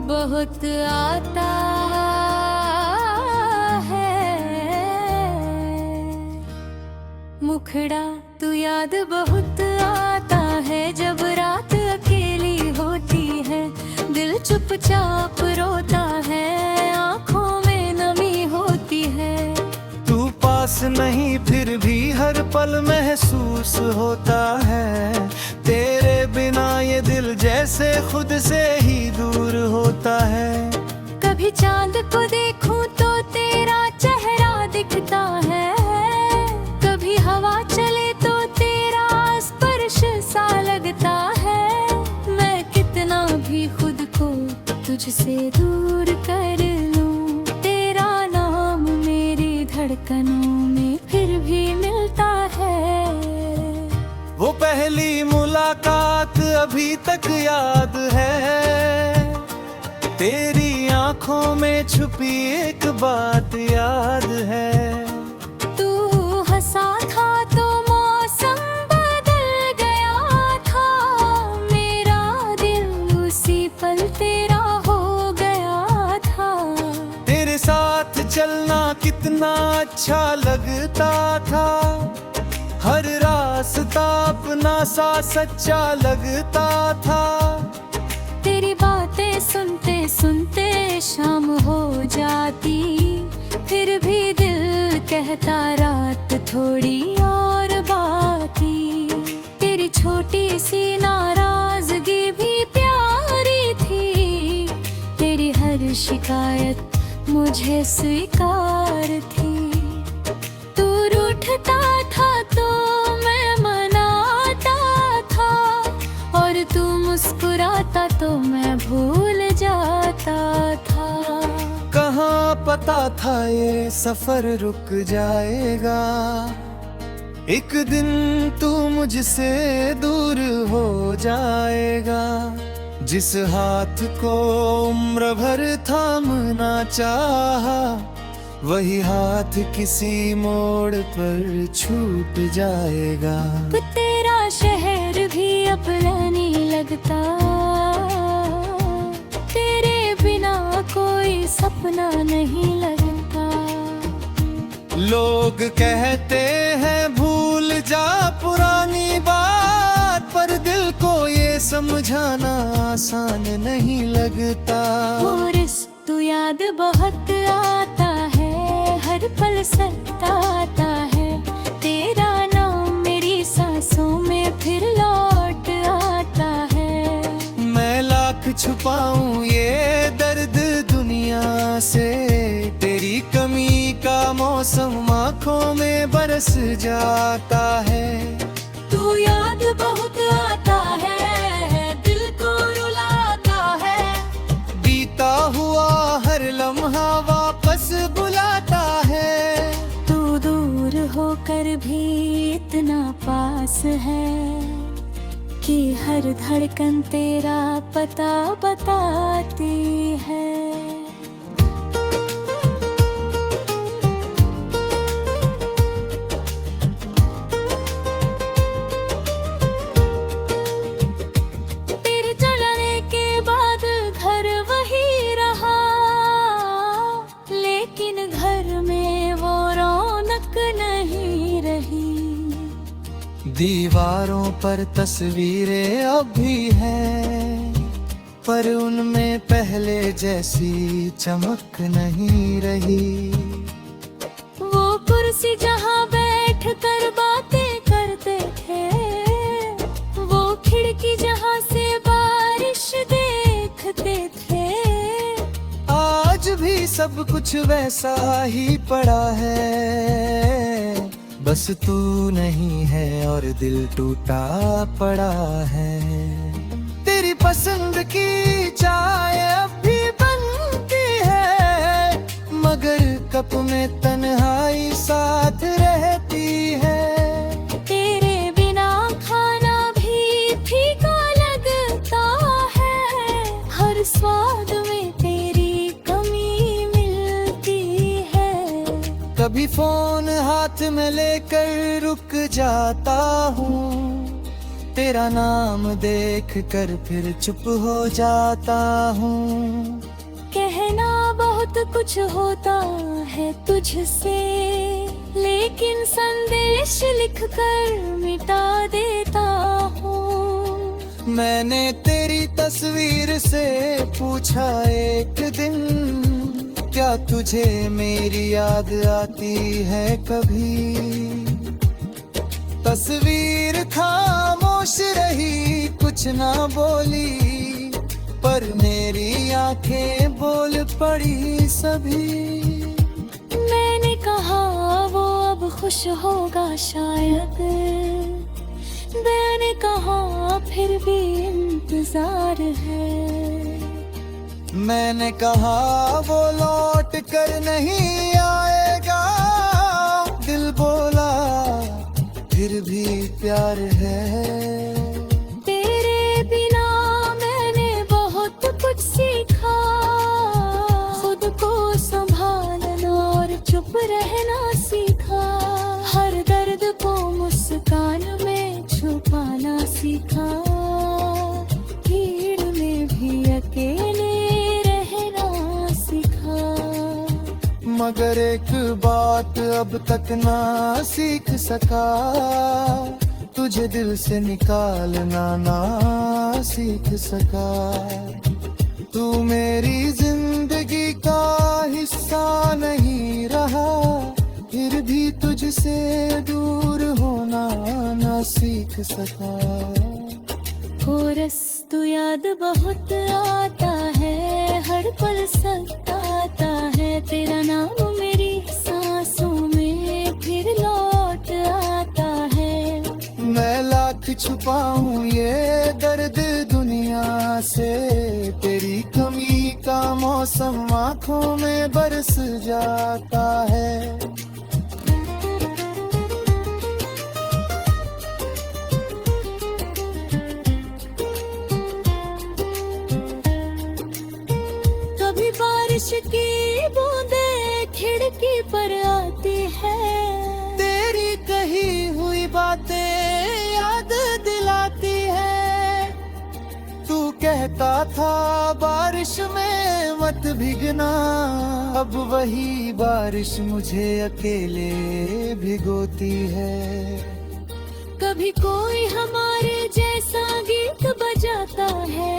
बहुत आता है मुखड़ा तू याद बहुत आता है जब रात अकेली होती है दिल चुपचाप रोता है आँखों में नमी होती है तू पास नहीं फिर भी हर पल महसूस होता है तेरे बिना ये दिल जैसे खुद से ही दूर होता है कभी चांद को देखूं तो तेरा चेहरा दिखता है कभी हवा चले तो तेरा स्पर्श सा लगता है मैं कितना भी खुद को तुझसे दूर कर लूं तेरा नाम मेरी धड़कनों में फिर भी मिलता है वो पहली मुलाकात अभी तक याद है तेरी आंखों में छुपी एक बात याद है तू हंसा था तो मौसम बदल गया था मेरा दिल उसी पल तेरा हो गया था तेरे साथ चलना कितना अच्छा लगता था हर रास्ता अपना सा सच्चा लगता था तेरी बातें सुनते सुनते शाम हो जाती फिर भी दिल कहता रात थोड़ी और बाकी तेरी छोटी सी नाराजगी भी प्यारी थी तेरी हर शिकायत मुझे स्वीकार थी तू रूठता था तो मैं मनाता था और तू मुस्कुराता तो मैं भूल जाता था कहाँ पता था ये सफर रुक जाएगा एक दिन तू मुझसे दूर हो जाएगा जिस हाथ को उम्र भर थामना चाहा वही हाथ किसी मोड़ पर छूट जाएगा तेरा शहर भी अपना नहीं लगता तेरे बिना कोई सपना नहीं लगता लोग कहते हैं भूल जा पुरानी बात पर दिल को ये समझाना आसान नहीं लगता मोरिस तू याद बहुत आता है हर पल सताता है तेरा नाम मेरी सांसों में फिर लौट आता है मैं लाख छुपाऊं ये दर्द दुनिया से तेरी कमी का मौसम आँखों में बरस जाता है तू याद बहुत आता है दिल को रुलाता है बीता हुआ हर लम्हा वापस बुलाता है तू दूर होकर भी इतना पास है कि हर धड़कन तेरा पता बताती है तेरे चलने के बाद घर वही रहा लेकिन घर में वो रौनक नहीं रही दीवारों पर तस्वीरें अब भी हैं पर उनमें पहले जैसी चमक नहीं रही वो कुर्सी जहाँ बैठ कर बातें करते थे वो खिड़की जहाँ से बारिश देखते थे आज भी सब कुछ वैसा ही पड़ा है बस तू नहीं है और दिल टूटा पड़ा है तेरी पसंद की चाय अब भी बनती है मगर कप में तन्हाई साथ रहती है तेरे बिना खाना भी फीका लगता है हर स्वाद में तेरी कमी मिलती है कभी फोन हाथ में लेकर रुक जाता हूँ, तेरा नाम देख कर फिर चुप हो जाता हूँ। कहना बहुत कुछ होता है तुझसे, लेकिन संदेश लिखकर मिटा देता हूँ। मैंने तेरी तस्वीर से पूछा एक दिन, क्या तुझे मेरी याद आती है कभी? तस्वीर खामोश रही, कुछ ना बोली, पर मेरी आंखें बोल पड़ी सभी। मैंने कहा वो अब खुश होगा शायद, मैंने कहा फिर भी इंतजार है। मैंने कहा वो लौट कर नहीं आएगा, दिल बोला फिर भी प्यार है। तेरे बिना मैंने बहुत कुछ सीखा, खुद को संभालना और चुप रहना सीखा, हर दर्द को मुस्कान में छुपाना सीखा, भीड़ में भी अकेले मगर एक बात अब तक ना सीख सका, तुझे दिल से निकालना ना सीख सका। तू मेरी जिंदगी का हिस्सा नहीं रहा, फिर भी तुझसे दूर होना ना सीख सका। कोरस तू याद बहुत आता है, हर पल सताता है, तेरा नाम मेरी सांसों में फिर लौट आता है। मैं लाख छुपाऊं ये दर्द दुनिया से, तेरी कमी का मौसम आँखों में बरस जाता है। बारिश की बूंदे खिड़की पर आती है, तेरी कही हुई बातें याद दिलाती है। तू कहता था बारिश में मत भीगना, अब वही बारिश मुझे अकेले भिगोती है। कभी कोई हमारे जैसा गीत बजाता है,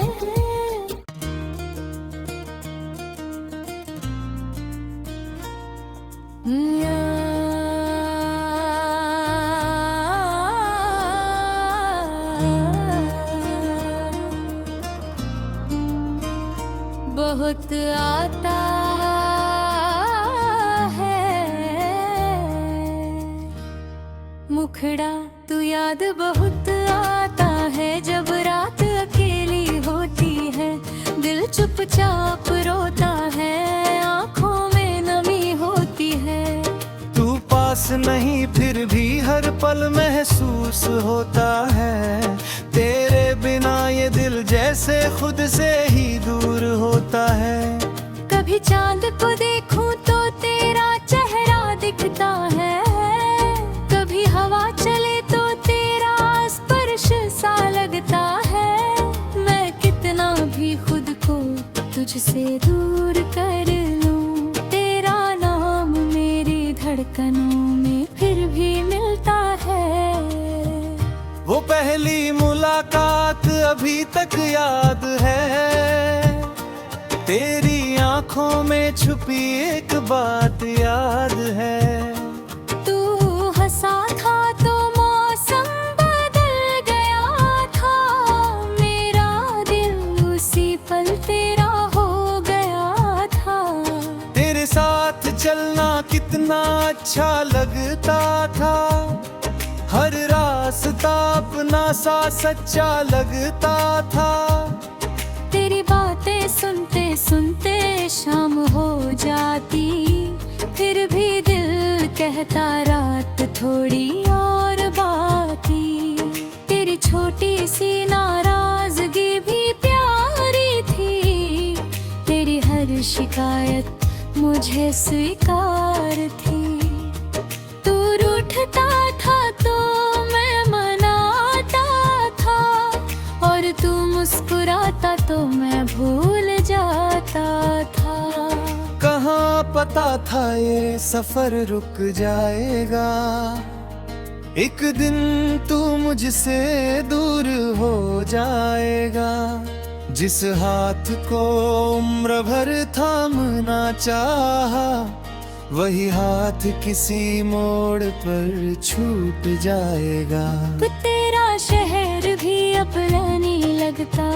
बहुत आता है मुखड़ा, तू याद बहुत आता है, जब रात अकेली होती है, दिल चुपचाप रोता है, आँखों में नमी होती है। तू पास नहीं फिर भी हर पल महसूस होता है, तेरे बिना ये दिल जैसे खुद से ही दूर होता है। कभी चांद को देखूं तो तेरा चेहरा दिखता है, कभी हवा चले तो तेरा स्पर्श सा लगता है। मैं कितना भी खुद को तुझसे दूर कर लूं, तेरा नाम मेरी धड़कनों में फिर भी मिलता है। वो पहली मुलाकात अभी तक याद है, तेरी आंखों में छुपी एक बात याद है। तू हंसा था तो मौसम बदल गया था, मेरा दिल उसी पल तेरा हो गया था। तेरे साथ चलना कितना अच्छा लगता था, हर रास्ता अपना सा सच्चा लगता था। तेरी बातें सुनते सुनते शाम हो जाती, फिर भी दिल कहता रात थोड़ी और बाकी। तेरी छोटी सी नाराजगी भी प्यारी थी, तेरी हर शिकायत मुझे स्वीकार थी। दिखता था तो मैं मनाता था, और तू मुस्कुराता तो मैं भूल जाता था। कहाँ पता था ये सफर रुक जाएगा, एक दिन तू मुझसे दूर हो जाएगा। जिस हाथ को उम्र भर थामना चाहा, वही हाथ किसी मोड़ पर छूट जाएगा। तो तेरा शहर भी अपना नहीं लगता,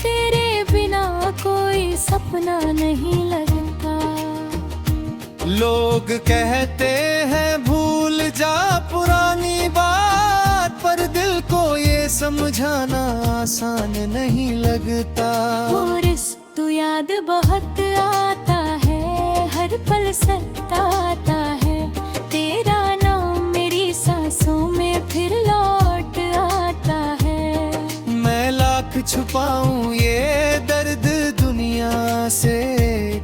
तेरे बिना कोई सपना नहीं लगता। लोग कहते हैं भूल जा पुरानी बात, पर दिल को ये समझाना आसान नहीं लगता। बोरिस तू याद बहुत आता है, हर पल सताता है। तेरा नाम मेरी सांसों में फिर लौट आता है। मैं लाख छुपाऊं ये दर्द दुनिया से,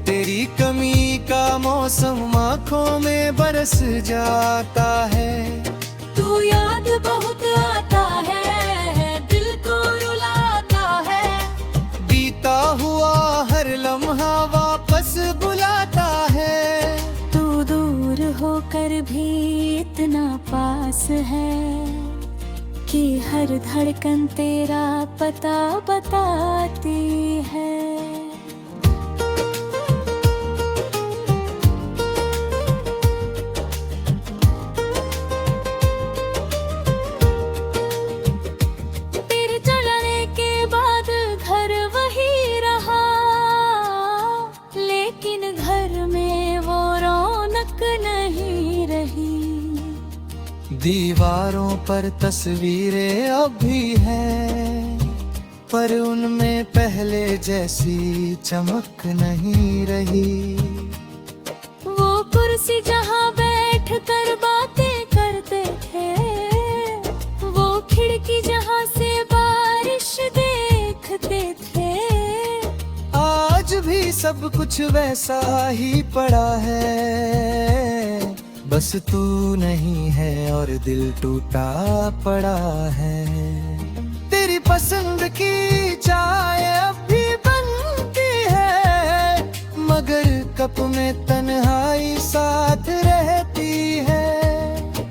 तेरी कमी का मौसम आँखों में बरस जाता है। तू याद बहुत आता है, दिल को रुलाता है। बीता हुआ हर लम्हा वापस बुलाता है। तू दूर होकर भी इतना पास है कि हर धड़कन तेरा पता बताती है। तेरे चलने के बाद घर वही रहा, लेकिन घर में वो रौनक नहीं रही। दीवारों पर तस्वीरें अब भी हैं, पर उनमें पहले जैसी चमक नहीं रही। वो कुर्सी जहाँ बैठ कर बातें करते थे, वो खिड़की जहाँ से बारिश देखते थे, आज भी सब कुछ वैसा ही पड़ा है। बस तू नहीं है और दिल टूटा पड़ा है। तेरी पसंद की चाय अब भी बनती है, मगर कप में तन्हाई साथ रहती है।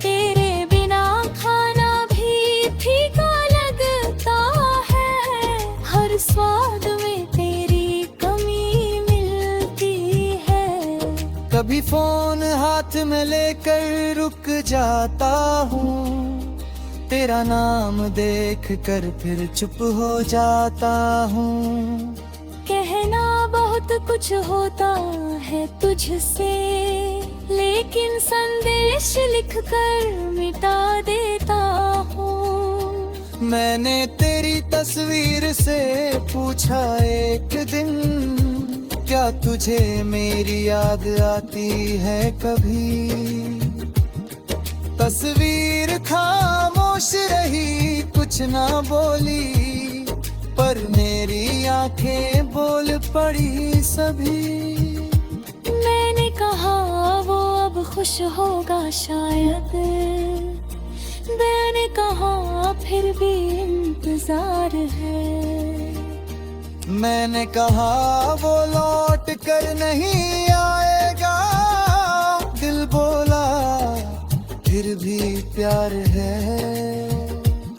तेरे बिना खाना भी फीका लगता है, हर स्वाद में तेरी कमी मिलती है। कभी फोन हाथ में लेकर रुक जाता हूँ, तेरा नाम देख कर फिर चुप हो जाता हूँ। कहना बहुत कुछ होता है तुझसे, लेकिन संदेश लिखकर मिटा देता हूँ। मैंने तेरी तस्वीर से पूछा एक दिन, क्या तुझे मेरी याद आती है कभी? तस्वीर खामोश रही, कुछ ना बोली, पर मेरी आंखें बोल पड़ी सभी। मैंने कहा वो अब खुश होगा शायद, मैंने कहा फिर भी इंतजार है। मैंने कहा वो लौट कर नहीं आएगा, दिल बोला फिर भी प्यार है।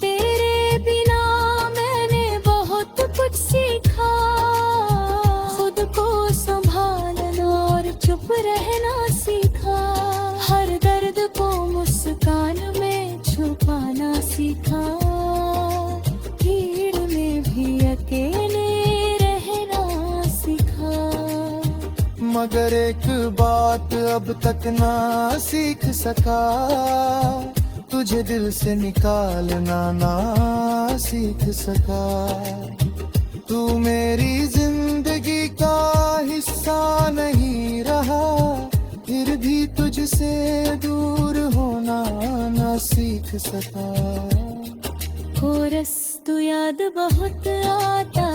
तेरे बिना मैंने बहुत कुछ सीखा, खुद को संभालना और चुप रहना सीखा। हर दर्द को मुस्कान में छुपाना सीखा, भीड़ में भी अकेले रहना सीखा। मगर एक बात अब तक ना सीख सका, तुझे दिल से निकालना ना सीख सका। तू मेरी जिंदगी का हिस्सा नहीं रहा, फिर भी तुझसे दूर होना ना सीख सका। कोरस तू याद बहुत आता